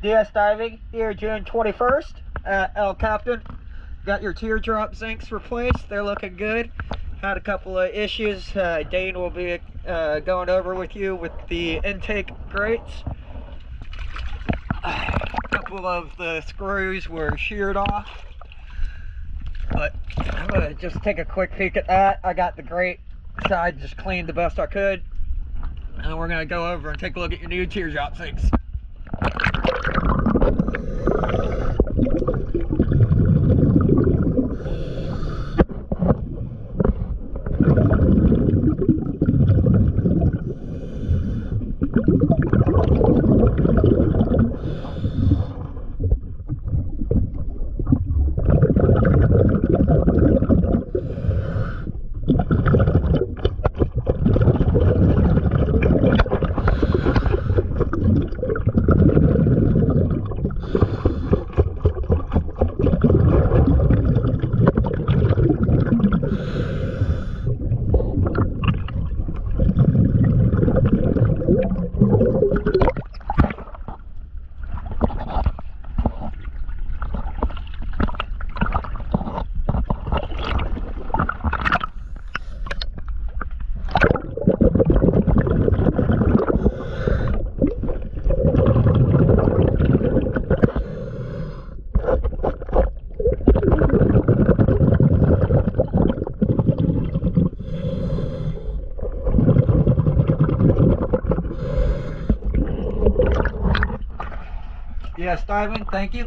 DS Diving here June 21st at El Capitan. Got your teardrop zincs replaced. They're looking good. Had a couple of issues. Dane will be going over with you with the intake grates. A couple of the screws were sheared off, but I'm gonna just take a quick peek at that. I got the grate side just cleaned the best I could, and we're gonna go over and take a look at your new teardrop sinks. Yes, Diving, thank you.